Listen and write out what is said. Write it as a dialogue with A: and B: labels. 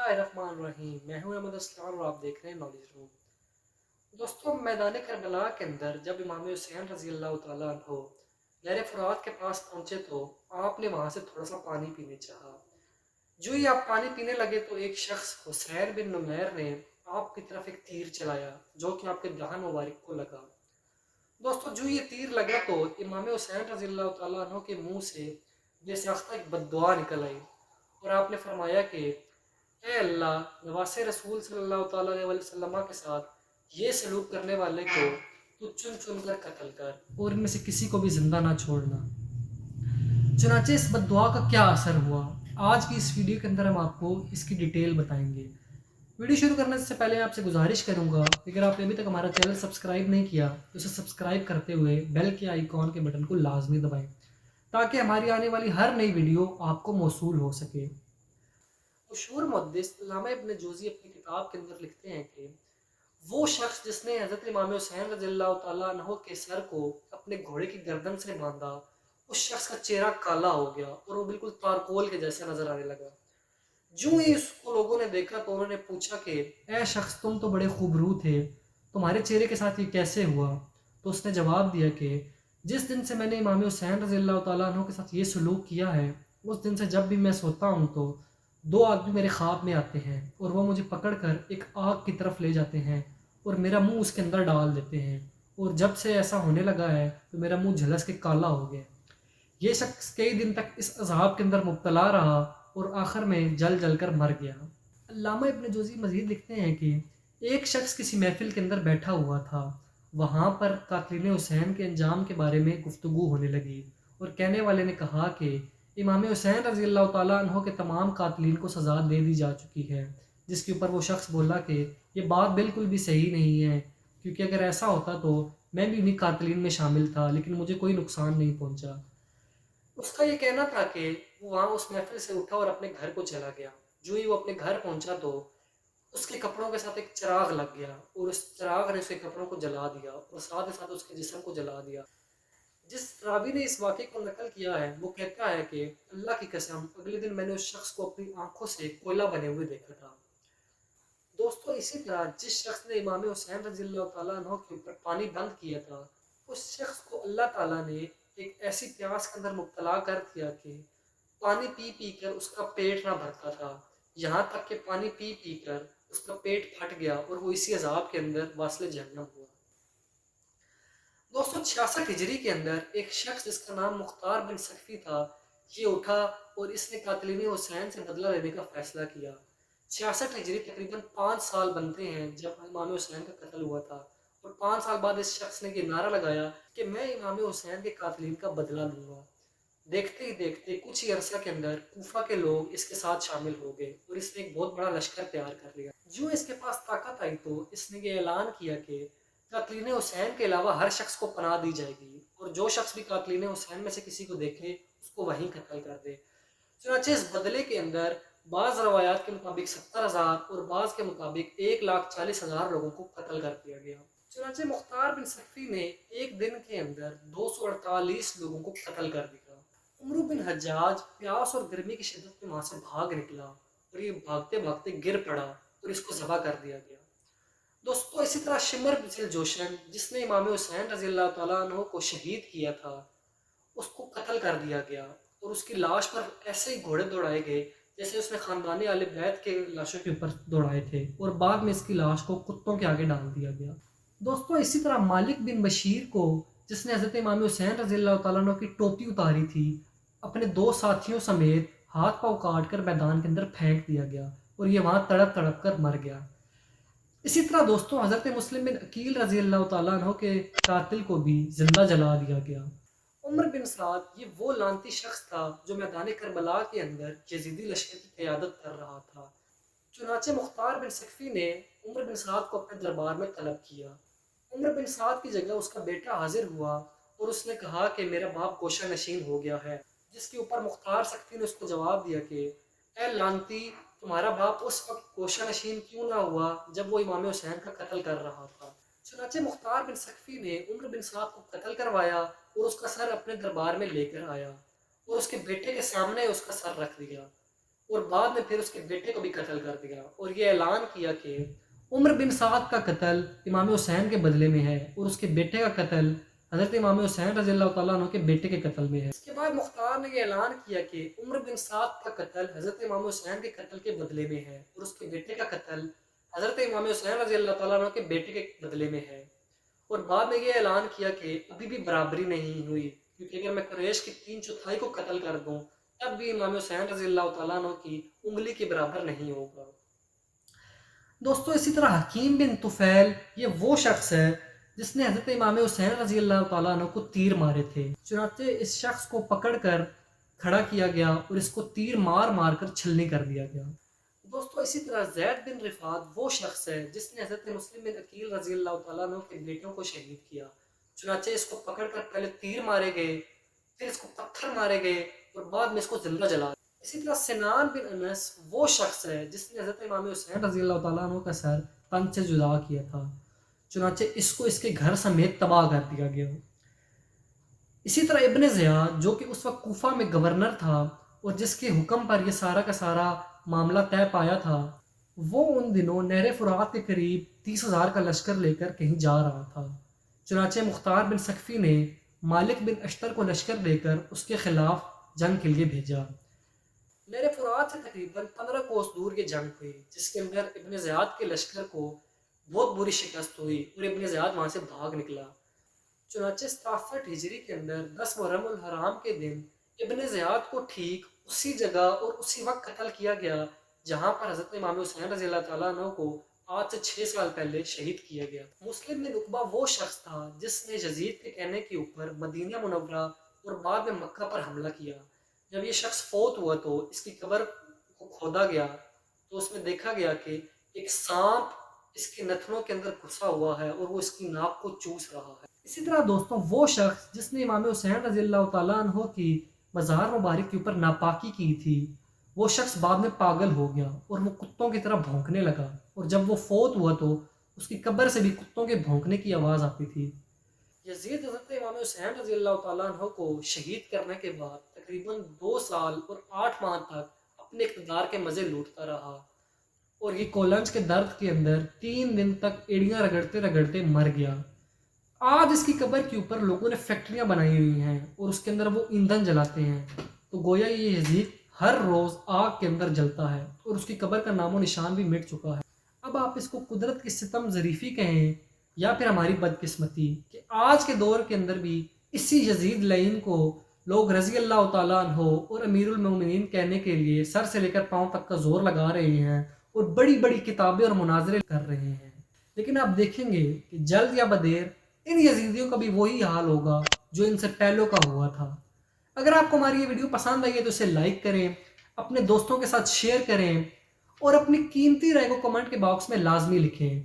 A: बिस्मिल्लाहिर्रहमानिर्रहीम। मैं हूं अहमद अस्लान और आप देख रहे हैं नॉलेज रूम। दोस्तों, मैदान करबला के अंदर जब इमाम हुसैन रजी अल्लाह तआला अन्हो नहर फुरात के पास पहुंचे तो आपने वहां से थोड़ा सा पानी पीने चाहा। जो ही आप पानी पीने लगे तो एक शख्स हुसैन बिन नुमैर ने आपकी तरफ एक तीर चलाया जो कि आपके दाहन मुबारक को लगा। दोस्तों, जो ये तीर लगा तो इमाम हुसैन रजी अल्लाह तआला अन्हो के मुंह से बेसाख्ता एक बद्दुआ निकल आई और आपने फरमाया कि ए अल्लाह, नवासे रसूल सल्लल्लाहु अलैहि वसल्लम के साथ ये सलूक करने वाले को तू चुन चुन कर कत्ल कर और इनमें से किसी को भी जिंदा ना छोड़ना। चुनाचे इस बद्दुआ का क्या असर हुआ, आज की इस वीडियो के अंदर हम आपको इसकी डिटेल बताएंगे। वीडियो शुरू करने से पहले आपसे गुजारिश करूंगा, अगर आपने अभी तक हमारा चैनल सब्सक्राइब नहीं किया तो उसे सब्सक्राइब करते हुए बेल के आइकॉन के बटन को लाजमी दबाएं ताकि हमारी आने वाली हर नई वीडियो आपको मौसूल हो सके। मशहूर मुहद्दिस अल्लामा इब्न जौज़ी अपनी किताब के अंदर लिखते हैं कि वो शख्स जिसने हज़रत इमाम हुसैन रज़ियल्लाहु तआला अन्हु के सर को अपने घोड़े की गर्दन से बांधा, उस शख्स का चेहरा काला हो गया और वो बिल्कुल तारकोल के जैसा नजर आने लगा। जो ही उसको लोगों ने देखा तो उन्होंने पूछा कि ए शख्स, तुम तो बड़े खूबरू थे, तुम्हारे चेहरे के साथ ये कैसे हुआ? तो उसने जवाब दिया कि जिस दिन से मैंने इमाम हुसैन रज़ियल्लाहु तआला अन्हु के साथ ये सलूक किया है, उस दिन से जब भी मैं सोता हूँ तो दो आदमी मेरे ख्वाब में आते हैं और वो मुझे पकड़कर एक आग की तरफ ले जाते हैं और मेरा मुंह उसके अंदर डाल देते हैं, और जब से ऐसा होने लगा है तो मेरा मुंह झलस के काला हो गया। ये शख्स कई दिन तक इस अजाब के अंदर मुब्तला रहा और आखिर में जल जल कर मर गया। अल्लामा इब्न जौज़ी मज़ीद लिखते हैं कि एक शख्स किसी महफिल के अंदर बैठा हुआ था। वहाँ पर कातिल हुसैन के अंजाम के बारे में गुफ्तगू होने लगी और कहने वाले ने कहा कि इमाम हुसैन रज़ी अल्लाह तआला अन्हो के तमाम कातिलीन को सज़ा दे दी जा चुकी है। जिसके ऊपर वो शख्स बोला कि ये बात बिल्कुल भी सही नहीं है, क्योंकि अगर ऐसा होता तो मैं भी उन्हीं कातिलीन में शामिल था, लेकिन मुझे कोई नुकसान नहीं पहुंचा। उसका ये कहना था कि वो वहाँ उस महफिल से उठा और अपने घर को चला गया। जो ही वो अपने घर पहुंचा तो उसके कपड़ों के साथ एक चिराग लग गया और उस चिराग ने उसके कपड़ों को जला दिया और साथ ही साथ उसके जिस्म को जला दिया। जिस रावी ने इस वाक़े को नकल किया है वो कहता है कि अल्लाह की कसम, अगले दिन मैंने उस शख्स को अपनी आंखों से कोयला बने हुए देखा था। दोस्तों, इसी तरह जिस शख्स ने इमाम हुसैन रज़ियल्लाहु तआला अन्हु के ऊपर पानी बंद किया था, उस शख्स को अल्लाह ताला ने एक ऐसी प्यास के अंदर मुब्तला कर दिया कि पानी पी पी कर उसका पेट ना भरता था। यहाँ तक कि पानी पी पी कर उसका पेट फट गया और वो इसी अजाब के अंदर वास्ले जहन्नम हुआ। दोस्तों, 66 हिजरी के अंदर एक शख्स जिसका नाम मुख्तार बिन सकफी था, ये उठा और इसने कातिलीन हुसैन से बदला लेने का फैसला किया। 66 हिजरी तकरीबन 5 साल बनते हैं जब इमाम हुसैन का कत्ल हुआ था, और 5 साल बाद इस शख्स ने ये नारा लगाया कि मैं इमाम हुसैन के कातिलीन का बदला लूंगा। देखते ही देखते कुछ ही अरसा के अंदर कूफा के लोग इसके साथ शामिल हो गए और इसने एक बहुत बड़ा लश्कर तैयार कर लिया। जो इसके पास ताकत आई तो इसने ये ऐलान किया कि कातिलीन हुसैन के अलावा हर शख्स को पनाह दी जाएगी और जो शख्स भी कातिलीन हुसैन में से किसी को देखे उसको वहीं कत्ल कर दे। चुनांचे इस बदले के अंदर बाज़ रवायात के मुताबिक 70,000 और बाज़ के मुताबिक 1,40,000 लोगों को कत्ल कर दिया गया। चुनांचे मुख्तार बिन सकफी ने एक दिन के अंदर 248 लोगों को कत्ल कर दिया। उमर बिन हज्जाज प्यास और गर्मी की शिद्दत में वहां से भाग निकला और ये भागते भागते गिर पड़ा और इसको ज़बह कर दिया गया। दोस्तों, इसी तरह शिमर बिन जोशन जिसने इमाम हुसैन रज़ी अल्लाह तआला अन्हु को शहीद किया था, उसको कत्ल कर दिया गया और उसकी लाश पर ऐसे ही घोड़े दौड़ाए गए जैसे उसने खानदानी आले बैत के लाशों के ऊपर दौड़ाए थे, और बाद में इसकी लाश को कुत्तों के आगे डाल दिया गया। दोस्तों, इसी तरह मालिक बिन बशीर को, जिसने हज़रत इमाम हुसैन रज़ी अल्लाह तआला अन्हु की टोपी उतारी थी, अपने दो साथियों समेत हाथ पाँव काट कर मैदान के अंदर फेंक दिया गया और ये वहाँ तड़प तड़प कर मर गया। इसी तरह दोस्तों, हज़रत मुस्लिम बिन अकील रज़ी अल्लाह तआला अन्हु के कातिल को भी जिंदा जला दिया गया। उमर बिन साद ये वो लानती शख्स था जो मैदान करबला के अंदर यजीदी लश्कर की क़यादत कर रहा था। चुनाचे मुख्तार बिन सकफी ने उमर बिन साद को अपने दरबार में तलब किया। उमर बिन साद की जगह उसका बेटा हाजिर हुआ और उसने कहा कि मेरा बाप गोशा नशीन हो गया है। जिसके ऊपर मुख्तार सकफी ने उसको जवाब दिया कि ए लानती, तुम्हारा बाप उस वक्त गोशा नशीन क्यों ना हुआ जब वो इमाम हुसैन का कत्ल कर रहा था। चुनाचे मुख्तार बिन सकफी ने उमर बिन साद को कत्ल करवाया और उसका सर अपने दरबार में लेकर आया और उसके बेटे के सामने उसका सर रख दिया। اور بعد میں پھر اس کے بیٹے کو بھی قتل کر دیا اور یہ اعلان کیا کہ عمر بن سعد کا قتل امام حسین کے بدلے میں ہے اور اس کے بیٹے کا قتل حضرت امام حسین رضی اللہ تعالیٰ عنہ کے بیٹے کے قتل میں ہے۔ اس کے بعد مختار نے یہ اعلان کیا کہ عمر بن سعد کا قتل حضرت امام حسین کے قتل کے بدلے میں ہے اور اس کے بیٹے کا قتل حضرت امام حسین رضی اللہ تعالیٰ عنہ کے بیٹے کے بدلے میں ہے، اور بعد میں یہ اعلان کیا کہ ابھی بھی برابری نہیں ہوئی، کیونکہ اگر میں قریش کی 3/4 کو قتل کر دوں تب بھی امام حسین رضی اللہ تعالیٰ عنہ کی انگلی کے برابر نہیں ہوگا۔ دوستو اسی طرح حکیم بن طفیل یہ وہ شخص ہے جس نے حضرت امام حسین رضی اللہ تعالیٰ عنہ کو تیر مارے تھے، چنانچہ اس شخص کو پکڑ کر کھڑا کیا گیا اور اس کو تیر مار مار کر چھلنی کر دیا گیا۔ دوستو اسی طرح زید بن رفعت وہ شخص ہے جس نے حضرت مسلم بن عقیل رضی اللہ تعالیٰ عنہ کے بیٹوں کو شہید کیا، چنانچہ اس کو پکڑ کر پہلے تیر مارے گئے، پھر اس کو پتھر مارے گئے اور بعد میں اس کو زندہ جلا دیا۔ اسی طرح سنان بن انس وہ شخص ہے جس نے حضرت امام حسین رضی اللہ تعالیٰ عنہ کا سر تن سے جدا کیا تھا، چنانچہ اس کو اس کے گھر سمیت تباہ کر دیا گیا۔ اسی طرح ابن زیاد جو کہ اس وقت کوفہ میں گورنر تھا اور جس کے حکم پر یہ سارا کا سارا معاملہ طے پایا تھا، وہ ان دنوں نہر فرات کے قریب 30,000 کا لشکر لے کر کہیں جا رہا تھا، چنانچہ مختار بن سقفی نے مالک بن اشتر کو لشکر دے کر اس کے خلاف جنگ کے لیے بھیجا۔ نہر فرات سے تقریباً 15 کوس دور یہ جنگ ہوئی، جس کے اندر ابن زیاد کے لشکر کو بہت بری شکست ہوئی اور ابن زیاد وہاں سے بھاگ نکلا۔ چنانچہ 67 ہجری کے اندر 10 محرم الحرام کے دن ابن زیاد کو ٹھیک اسی جگہ اور اسی وقت قتل کیا گیا جہاں پر حضرت امام حسین رضی اللہ تعالیٰ عنہ کو آج سے 6 سال پہلے شہید کیا گیا۔ مسلم بن عقبہ وہ شخص تھا جس نے یزید کے کہنے کے اوپر مدینہ منورہ اور بعد میں مکہ پر حملہ کیا۔ جب یہ شخص فوت ہوا تو اس کی قبر کو کھودا گیا تو اس میں دیکھا گیا کہ ایک سانپ اس کے نتنوں کے اندر گھسا ہوا ہے اور وہ اس کی ناک کو چوس رہا ہے۔ اسی طرح دوستوں وہ شخص جس نے امام حسین رضی اللہ تعالیٰ عنہ کی مزار مبارک کے اوپر ناپاکی کی تھی، وہ شخص بعد میں پاگل ہو گیا اور وہ کتوں کی طرح بھونکنے لگا، اور جب وہ فوت ہوا تو اس کی قبر سے بھی کتوں کے بھونکنے کی آواز آتی تھی۔ یزید حضرت امام حسین رضی اللہ تعالیٰ عنہ کو شہید کرنے کے بعد تقریباً 2 سال اور 8 ماہ تک اپنے اقتدار کے مزے لوٹتا رہا، اور یہ کولنج کے درد کے اندر 3 دن تک ایڑیاں رگڑتے رگڑتے مر گیا۔ آج اس کی قبر کے اوپر لوگوں نے فیکٹریاں بنائی ہوئی ہیں اور اس کے اندر وہ ایندھن جلاتے ہیں، تو گویا یہ یزید ہر روز آگ کے اندر جلتا ہے اور اس کی قبر کا نام و نشان بھی مٹ چکا ہے۔ اب آپ اس کو قدرت کی ستم ظریفی کہیں یا پھر ہماری بدقسمتی کہ آج کے دور کے اندر بھی اسی یزید لعین کو لوگ رضی اللہ تعالیٰ عنہ اور امیر المومنین کہنے کے لیے سر سے لے کر پاؤں تک کا زور لگا رہے ہیں اور بڑی بڑی کتابیں اور مناظرے کر رہے ہیں، لیکن آپ دیکھیں گے کہ جلد یا بدیر ان یزیدیوں کا بھی وہی حال ہوگا جو ان سے پہلوں کا ہوا تھا۔ اگر آپ کو ہماری یہ ویڈیو پسند آئی ہے تو اسے لائک کریں، اپنے دوستوں کے ساتھ شیئر کریں اور اپنی قیمتی رائے کو کمنٹ کے باکس میں لازمی لکھیں۔